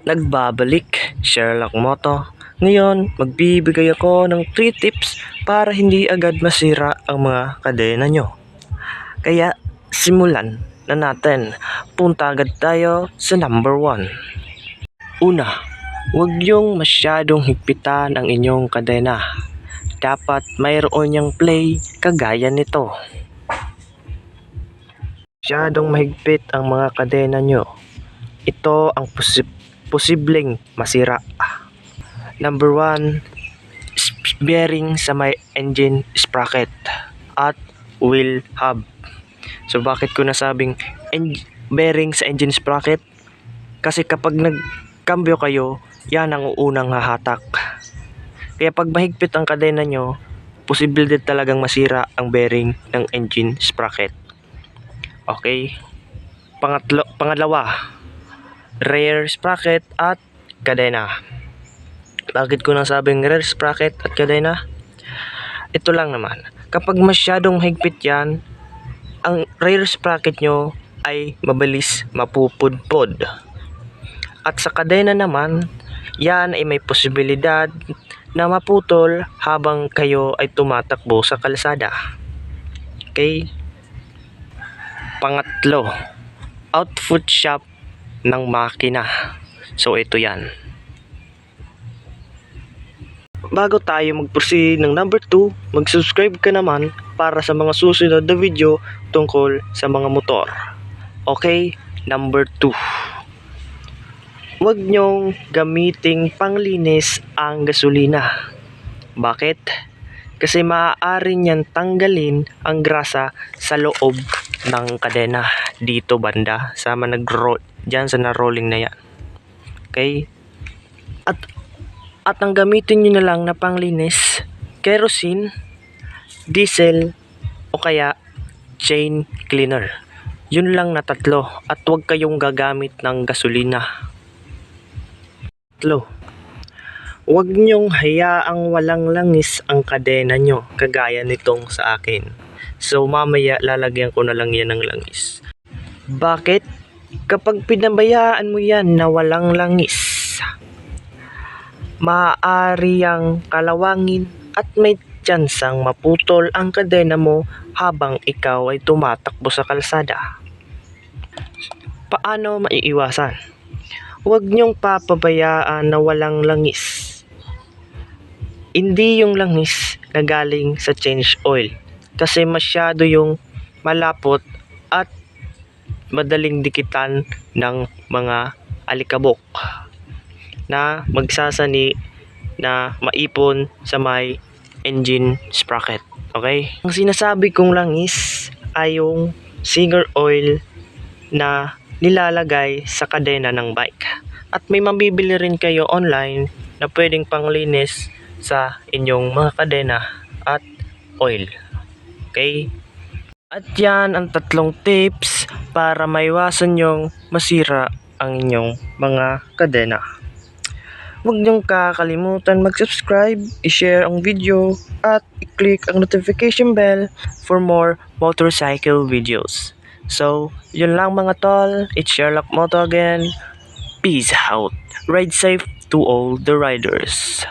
Nagbabalik, Sherlock Moto. Ngayon, magbibigay ako ng 3 tips para hindi agad masira ang mga kadena nyo. Kaya, simulan na natin. Punta agad tayo sa number 1. Una, huwag nyong masyadong higpitan ang inyong kadena. Dapat mayroon niyang play kagaya nito. Masyadong mahigpit ang mga kadena nyo. Ito ang posibleng masira. Number 1, bearing sa may engine sprocket at wheel hub. So bakit ko nasabing bearing sa engine sprocket? Kasi kapag nagkambyo kayo, yan ang unang hahatak. Kaya pag mahigpit ang kadena nyo, posible din talagang masira ang bearing ng engine sprocket. Okay? Pangalawa, rear sprocket at kadena. Bakit ko nasabing rear sprocket at kadena? Ito lang naman. Kapag masyadong higpit yan, ang rear sprocket nyo ay mabilis mapupudpod. At sa kadena naman, yan ay may posibilidad na maputol habang kayo ay tumatakbo sa kalsada. Okay? Pangatlo, output shaft ng makina. So ito yan. Bago tayo mag-proceed ng number 2, mag-subscribe ka naman para sa mga susunod na video tungkol sa mga motor. Okay, number 2. Huwag nyong gamiting panglinis ang gasolina. Bakit? Kasi maaari niyan tanggalin ang grasa sa loob ng kadena. Dito banda, sama nag-roll, dyan sa na-rolling na yan. Okay? At ang gamitin nyo na lang na panglinis, kerosene, diesel, o kaya chain cleaner. Yun lang na 3 at huwag kayong gagamit ng gasolina. 3. Huwag nyong hayaang walang langis ang kadena nyo, kagaya nitong sa akin. So mamaya lalagyan ko na lang yan ng langis. Bakit? Kapag pinabayaan mo yan na walang langis, maaari yang kalawangin at may tsansang maputol ang kadena mo habang ikaw ay tumatakbo sa kalsada. Paano maiiwasan? Huwag niyong papabayaan na walang langis. Hindi yung langis na galing sa change oil kasi masyado yung malapot at madaling dikitan ng mga alikabok na magsasani na maipon sa may engine sprocket. Okay? Ang sinasabi kong langis ay yung Singer oil na nilalagay sa kadena ng bike. At may mabibili rin kayo online na pwedeng panglinis sa inyong mga kadena at oil. Okay? At yan ang 3 tips para maiwasan nyong masira ang inyong mga kadena. Huwag niyong kakalimutan mag-subscribe, i-share ang video, at i-click ang notification bell for more motorcycle videos. So, yun lang mga tol. It's Sherlock Moto again. Peace out. Ride safe to all the riders.